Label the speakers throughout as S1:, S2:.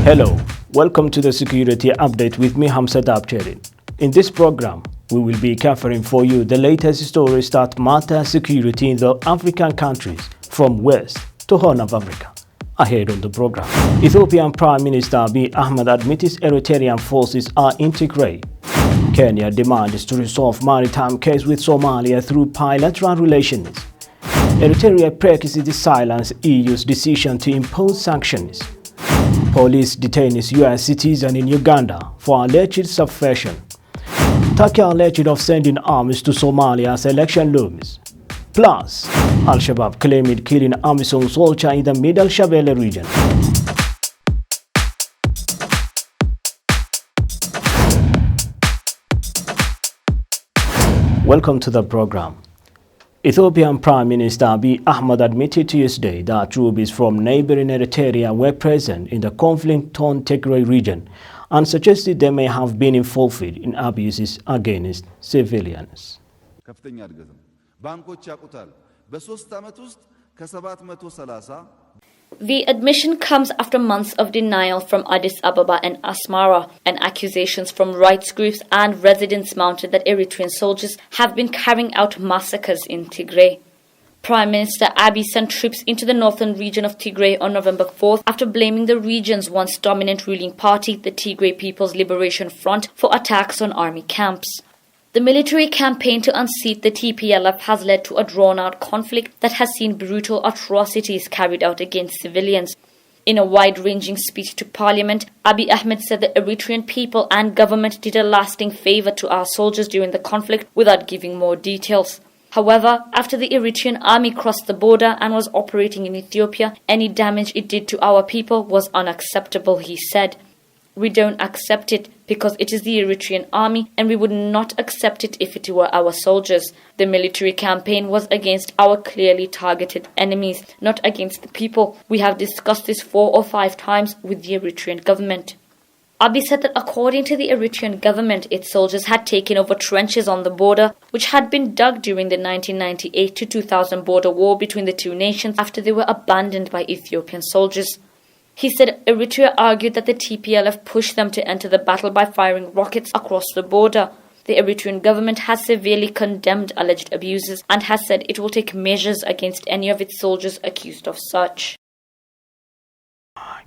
S1: Hello, welcome to the Security Update with me, Hamse Daabjeerin. In this program, we will be covering for you the latest stories that matter security in the African countries from West to Horn of Africa. Ahead on the program, Ethiopian Prime Minister Abiy Ahmed admits Eritrean forces are in Tigray. Kenya demands to resolve maritime case with Somalia through bilateral relations. Eritrea practices silence EU's decision to impose sanctions. Police detains US citizen in Uganda for alleged subversion. Turkey alleged of sending arms to Somalia as election looms. Plus, Al-Shabaab claimed killing Amisom soldier in the Middle Shabelle region. Welcome to the program. Ethiopian Prime Minister Abiy Ahmed admitted Tuesday that troops from neighboring Eritrea were present in the conflict-torn Tigray region and suggested they may have been involved in abuses against civilians.
S2: The admission comes after months of denial from Addis Ababa and Asmara, and accusations from rights groups and residents mounted that Eritrean soldiers have been carrying out massacres in Tigray. Prime Minister Abiy sent troops into the northern region of Tigray on November 4th after blaming the region's once dominant ruling party, the Tigray People's Liberation Front, for attacks on army camps. The military campaign to unseat the TPLF has led to a drawn-out conflict that has seen brutal atrocities carried out against civilians. In a wide-ranging speech to parliament, Abiy Ahmed said the Eritrean people and government did a lasting favor to our soldiers during the conflict without giving more details. However, after the Eritrean army crossed the border and was operating in Ethiopia, any damage it did to our people was unacceptable, he said. We don't accept it because it is the Eritrean army, and we would not accept it if it were our soldiers. The military campaign was against our clearly targeted enemies, not against the people. We have discussed this 4 or 5 times with the Eritrean government. Abiy said that according to the Eritrean government, its soldiers had taken over trenches on the border, which had been dug during the 1998 to 2000 border war between the two nations after they were abandoned by Ethiopian soldiers. He said Eritrea argued that the TPLF pushed them to enter the battle by firing rockets across the border. The Eritrean government has severely condemned alleged abuses and has said it will take measures against any of its soldiers accused of such.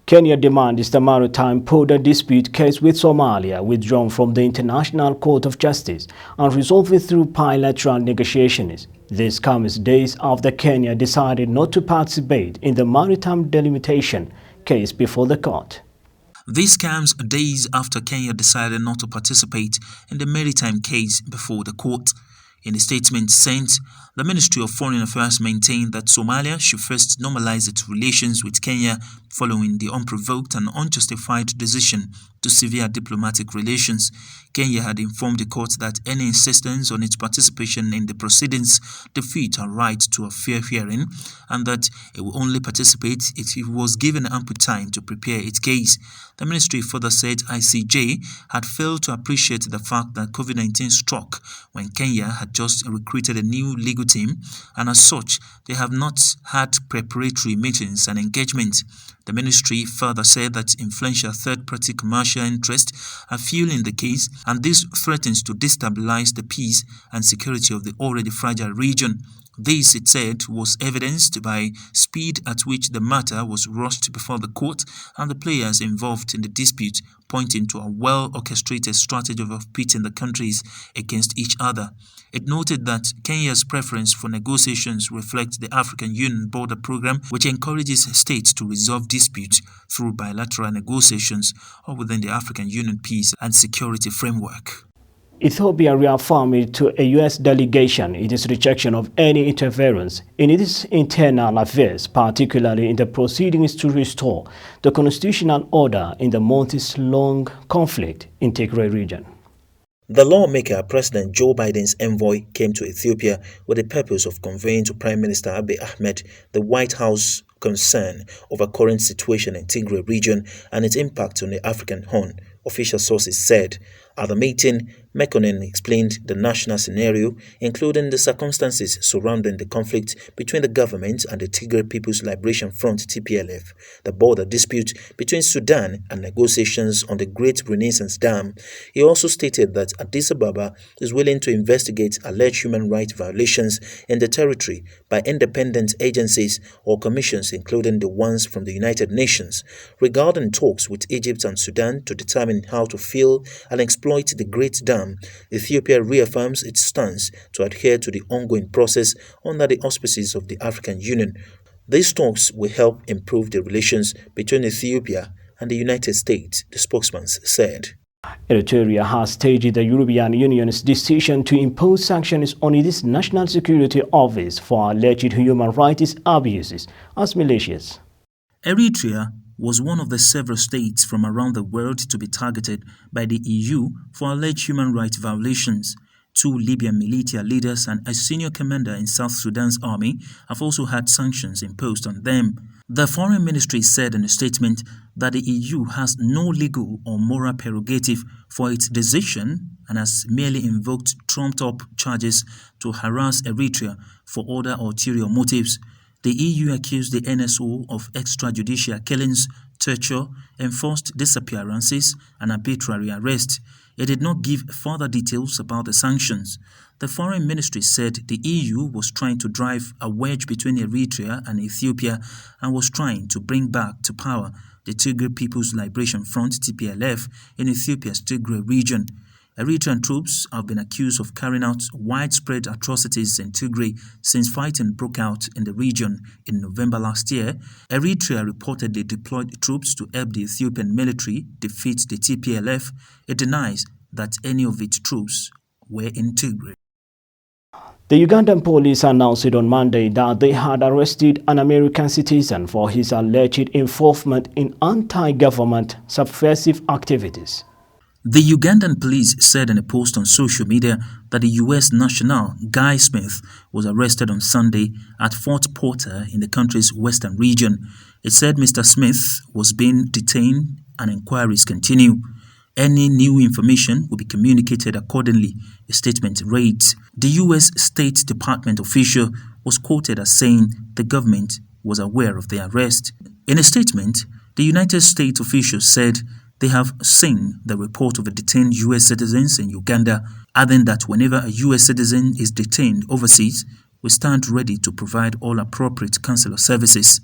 S1: Kenya demands the maritime border dispute case with Somalia withdrawn from the International Court of Justice and resolved through bilateral negotiations. This comes days after Kenya decided not to participate in the maritime delimitation case before the court.
S3: This comes days after Kenya decided not to participate in the maritime case before the court. In a statement sent, the Ministry of Foreign Affairs maintained that Somalia should first normalize its relations with Kenya following the unprovoked and unjustified decision to sever diplomatic relations. Kenya had informed the court that any insistence on its participation in the proceedings defeat her right to a fair hearing, and that it will only participate if it was given ample time to prepare its case. The ministry further said ICJ had failed to appreciate the fact that COVID-19 struck when Kenya had just recruited a new legal team, and as such, they have not had preparatory meetings and engagement. The ministry further said that influential third-party commercial interests are fueling the case, and this threatens to destabilize the peace and security of the already fragile region. This, it said, was evidenced by speed at which the matter was rushed before the court and the players involved in the dispute, pointing to a well-orchestrated strategy of pitting the countries against each other. It noted that Kenya's preference for negotiations reflects the African Union border program, which encourages states to resolve disputes through bilateral negotiations or within the African Union peace and security framework.
S1: Ethiopia reaffirmed to a U.S. delegation its rejection of any interference in its internal affairs, particularly in the proceedings to restore the constitutional order in the months-long conflict in Tigray region.
S4: The lawmaker, President Joe Biden's envoy, came to Ethiopia with the purpose of conveying to Prime Minister Abiy Ahmed the White House concern over current situation in Tigray region and its impact on the African Horn, official sources said. At the meeting, Mekonnen explained the national scenario, including the circumstances surrounding the conflict between the government and the Tigray People's Liberation Front (TPLF), the border dispute between Sudan, and negotiations on the Great Renaissance Dam. He also stated that Addis Ababa is willing to investigate alleged human rights violations in the territory by independent agencies or commissions, including the ones from the United Nations. Regarding talks with Egypt and Sudan to determine how to fill and exploit the Great Dam, Ethiopia reaffirms its stance to adhere to the ongoing process under the auspices of the African Union. These talks will help improve the relations between Ethiopia and the United States, the spokesman said.
S1: Eritrea has staged the European Union's decision to impose sanctions on its National Security Office for alleged human rights abuses as malicious.
S3: Eritrea was one of the several states from around the world to be targeted by the EU for alleged human rights violations. 2 Libyan militia leaders and a senior commander in South Sudan's army have also had sanctions imposed on them. The Foreign Ministry said in a statement that the EU has no legal or moral prerogative for its decision and has merely invoked trumped-up charges to harass Eritrea for other ulterior motives. The EU accused the NSO of extrajudicial killings, torture, enforced disappearances, and arbitrary arrest. It did not give further details about the sanctions. The Foreign Ministry said the EU was trying to drive a wedge between Eritrea and Ethiopia and was trying to bring back to power the Tigray People's Liberation Front (TPLF) in Ethiopia's Tigray region. Eritrean troops have been accused of carrying out widespread atrocities in Tigray since fighting broke out in the region in November last year. Eritrea reportedly deployed troops to help the Ethiopian military defeat the TPLF. It denies that any of its troops were in Tigray.
S1: The Ugandan police announced on Monday that they had arrested an American citizen for his alleged involvement in anti-government subversive activities.
S3: The Ugandan police said in a post on social media that the U.S. national Guy Smith was arrested on Sunday at Fort Porter in the country's western region. It said Mr. Smith was being detained and inquiries continue. Any new information will be communicated accordingly, a statement reads. The U.S. State Department official was quoted as saying the government was aware of the arrest. In a statement, the United States official said they have seen the report of the detained U.S. citizens in Uganda, adding that whenever a U.S. citizen is detained overseas, we stand ready to provide all appropriate consular services.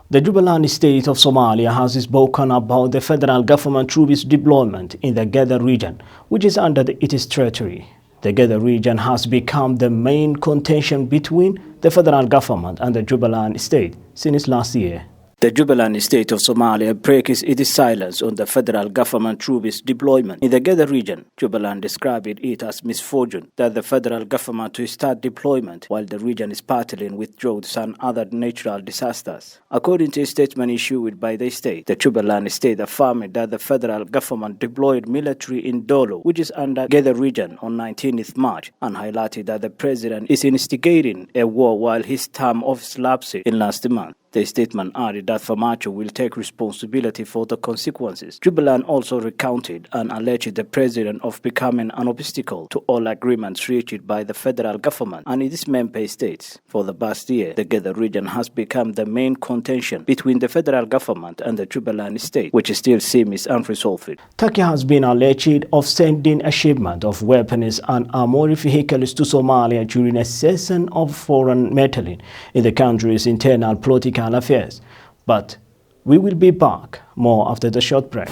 S1: The Jubaland state of Somalia has spoken about the federal government troops deployment in the Geda region, which is under its territory. The Geda region has become the main contention between the federal government and the Jubaland state since last year. The Jubaland state of Somalia breaks its silence on the federal government troops deployment in the Geda region. Jubaland described it as misfortune that the federal government to start deployment while the region is battling with droughts and other natural disasters. According to a statement issued by the state, the Jubaland state affirmed that the federal government deployed military in Dolo, which is under Geda region, on 19th March, and highlighted that the president is instigating a war while his term office lapsed in last month. The statement added that Famacho will take responsibility for the consequences. Jubaland also recounted and alleged the president of becoming an obstacle to all agreements reached by the federal government and its member states. For the past year, the Geda region has become the main contention between the federal government and the Jubaland state, which still seems unresolved. Turkey has been alleged of sending a shipment of weapons and armored vehicles to Somalia during a session of foreign meddling in the country's internal political affairs. But we will be back more after the short break.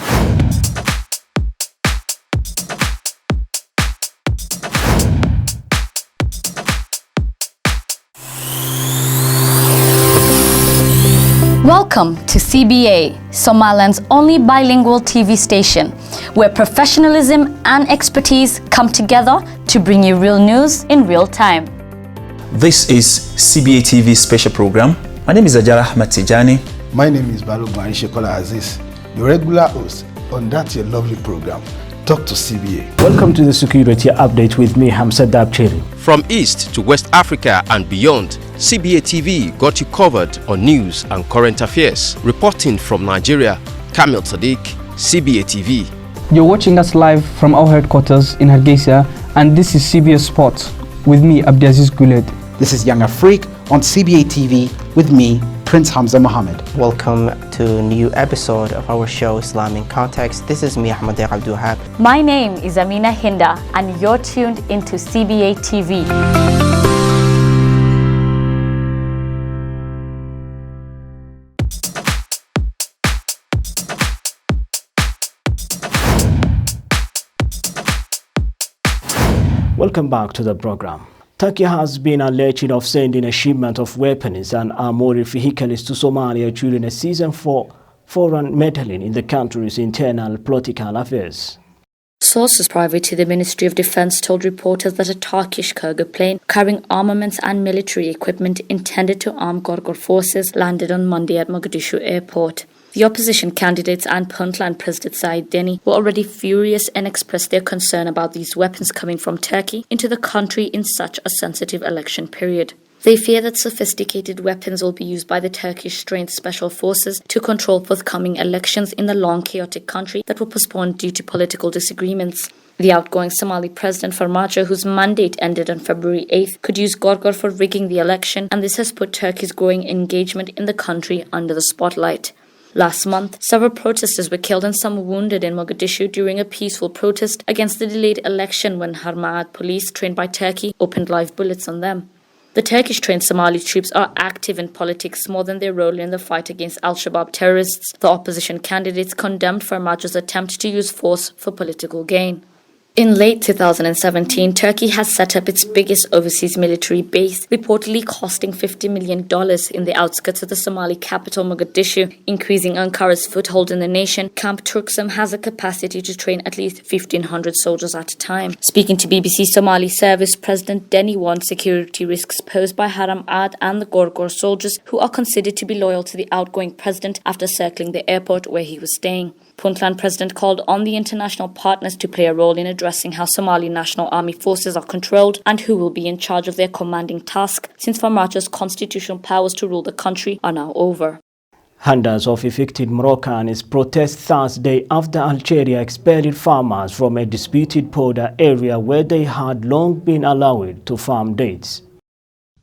S2: Welcome to CBA, Somaliland's only bilingual TV station, where professionalism and expertise come together to bring you real news in real time.
S5: This is CBA TV special program. My name is Ajara Ahmed Tijani.
S6: My name is Balogun Shekola Aziz, your regular host on that your lovely program, Talk to CBA.
S1: Welcome to the Security Update with me, Hamse Daabjeerin.
S7: From East to West Africa and beyond, CBA TV got you covered on news and current affairs. Reporting from Nigeria, Kamil Sadiq, CBA TV.
S8: You're watching us live from our headquarters in Hargeisa, and this is CBS Sports with me, Abdiaziz Guled.
S9: This is Young Afrik on CBA TV with me, Prince Hamse Mohammed.
S10: Welcome to a new episode of our show Islam in Context. This is me, Hamse Daabjeerin.
S2: My name is Amina Hinda, and you're tuned into CBA TV.
S1: Welcome back to the program. Turkey has been alleged of sending a shipment of weapons and armored vehicles to Somalia during a season for foreign meddling in the country's internal political affairs.
S2: Sources private to the Ministry of Defense told reporters that a Turkish cargo plane carrying armaments and military equipment intended to arm Gorgor forces landed on Monday at Mogadishu airport. The opposition candidates and Puntland President Said Deni were already furious and expressed their concern about these weapons coming from Turkey into the country in such a sensitive election period. They fear that sophisticated weapons will be used by the Turkish-trained special forces to control forthcoming elections in the long, chaotic country that were postponed due to political disagreements. The outgoing Somali President Farmajo, whose mandate ended on February 8th, could use Gorgor for rigging the election, and this has put Turkey's growing engagement in the country under the spotlight. Last month, several protesters were killed and some wounded in Mogadishu during a peaceful protest against the delayed election when Harmaat police, trained by Turkey, opened live bullets on them. The Turkish-trained Somali troops are active in politics more than their role in the fight against Al-Shabaab terrorists. The opposition candidates condemned Farmajo's attempt to use force for political gain. In late 2017, Turkey has set up its biggest overseas military base, reportedly costing $50 million in the outskirts of the Somali capital Mogadishu. Increasing Ankara's foothold in the nation, Camp Turksum has a capacity to train at least 1,500 soldiers at a time. Speaking to BBC Somali Service, President Deni warned security risks posed by Haram Ad and the Gorgor soldiers, who are considered to be loyal to the outgoing president after circling the airport where he was staying. Puntland President called on the international partners to play a role in addressing how Somali National Army forces are controlled and who will be in charge of their commanding task, since Farmajo's constitutional powers to rule the country are now over.
S1: Hundreds of evicted Moroccans protest Thursday after Algeria expelled farmers from a disputed border area where they had long been allowed to farm dates.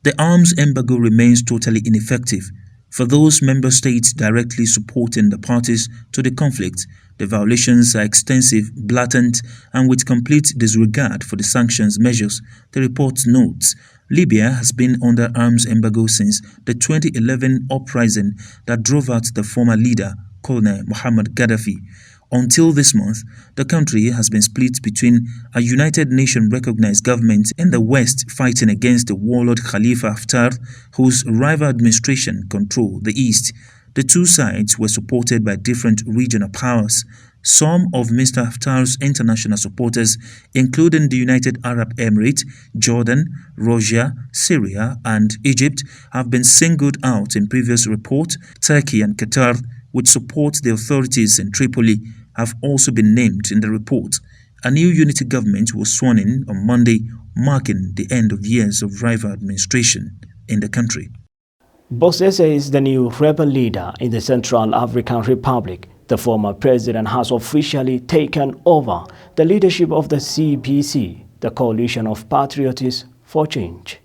S3: The arms embargo remains totally ineffective. For those member states directly supporting the parties to the conflict, the violations are extensive, blatant, and with complete disregard for the sanctions measures, the report notes. Libya has been under arms embargo since the 2011 uprising that drove out the former leader, Colonel Muhammad Gaddafi. Until this month, the country has been split between a United Nations-recognized government in the west fighting against the warlord Khalifa Haftar, whose rival administration controlled the east. The two sides were supported by different regional powers. Some of Mr. Haftar's international supporters, including the United Arab Emirates, Jordan, Russia, Syria, and Egypt, have been singled out in previous reports. Turkey and Qatar, which support the authorities in Tripoli, have also been named in the report. A new unity government was sworn in on Monday, marking the end of years of rival administration in the country.
S1: Bozizé is the new rebel leader in the Central African Republic. The former president has officially taken over the leadership of the CPC, the Coalition of Patriots for Change.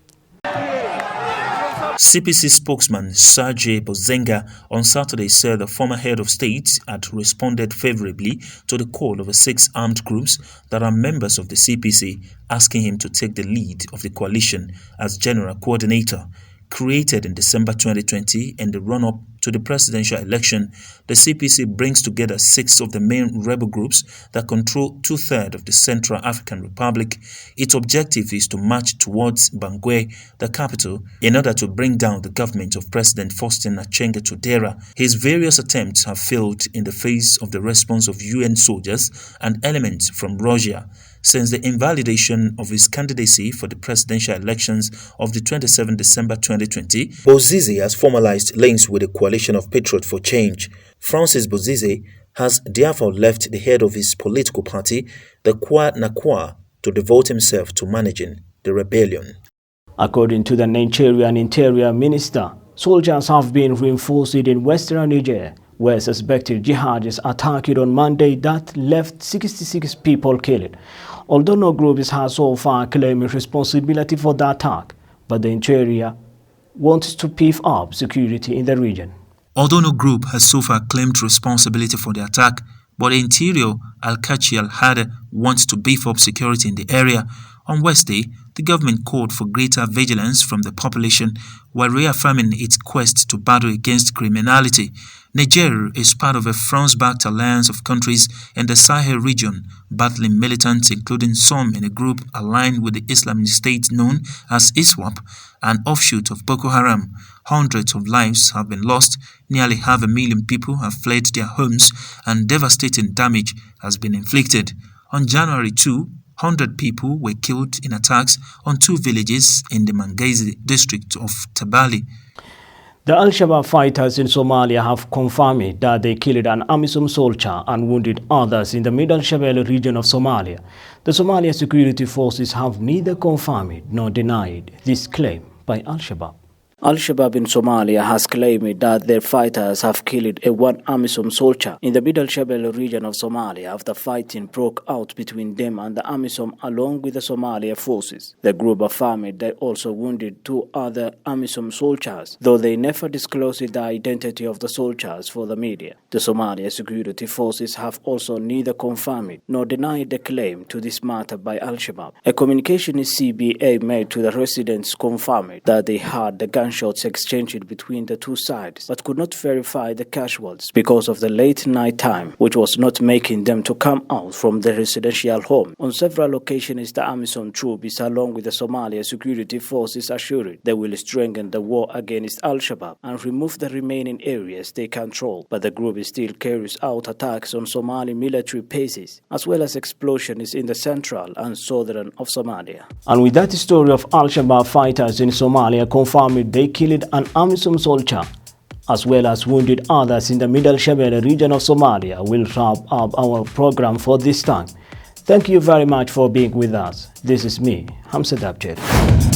S3: CPC spokesman Serge Bozenga on Saturday said the former head of state had responded favorably to the call of the 6 armed groups that are members of the CPC, asking him to take the lead of the coalition as general coordinator. Created in December 2020 in the run-up to the presidential election, the CPC brings together 6 of the main rebel groups that control 2/3 of the Central African Republic. Its objective is to march towards Bangui, the capital, in order to bring down the government of President Faustin Archange Touadéra. His various attempts have failed in the face of the response of UN soldiers and elements from Russia. Since the invalidation of his candidacy for the presidential elections of the 27 December 2020,
S4: Bozizé has formalized links with the Coalition of Patriots for Change. Francis Bozizé has therefore left the head of his political party, the Kwa Nakwa, to devote himself to managing the rebellion.
S1: According to the Nigerian Interior Minister, soldiers have been reinforced in western Niger, where suspected jihadists attacked on Monday that left 66 people killed. Although no group has so far claimed responsibility for the attack, but the interior wants to beef up security in the region.
S3: Although no group has so far claimed responsibility for the attack, but the interior Al-Kachi al-Hada wants to beef up security in the area. On Wednesday, the government called for greater vigilance from the population while reaffirming its quest to battle against criminality. Niger is part of a France-backed alliance of countries in the Sahel region, battling militants including some in a group aligned with the Islamic State known as ISWAP, an offshoot of Boko Haram. Hundreds of lives have been lost, nearly 500,000 people have fled their homes, and devastating damage has been inflicted. On January 2, 100 people were killed in attacks on 2 villages in the Mangazi district of Tabali.
S1: The Al-Shabaab fighters in Somalia have confirmed that they killed an AMISOM soldier and wounded others in the Middle Shabelle region of Somalia. The Somalia security forces have neither confirmed nor denied this claim by Al-Shabaab. Al-Shabaab in Somalia has claimed that their fighters have killed one AMISOM soldier in the Middle Shabelle region of Somalia after fighting broke out between them and the AMISOM along with the Somalia forces. The group affirmed they also wounded 2 other AMISOM soldiers, though they never disclosed the identity of the soldiers for the media. The Somalia security forces have also neither confirmed nor denied the claim to this matter by Al-Shabaab. A communication CBA made to the residents confirmed that they heard the gunshots exchanged between the 2 sides, but could not verify the casualties because of the late night time, which was not making them to come out from the residential home. On several occasions, the AMISOM troops, along with the Somalia security forces, assured they will strengthen the war against Al-Shabaab and remove the remaining areas they control, but the group still carries out attacks on Somali military bases, as well as explosions in the central and southern of Somalia. And with that story of Al-Shabaab fighters in Somalia confirming they killed an AMISOM soldier, as well as wounded others in the Middle Shabelle region of Somalia, we'll wrap up our program for this time. Thank you very much for being with us. This is me, Hamse Daabjeerin.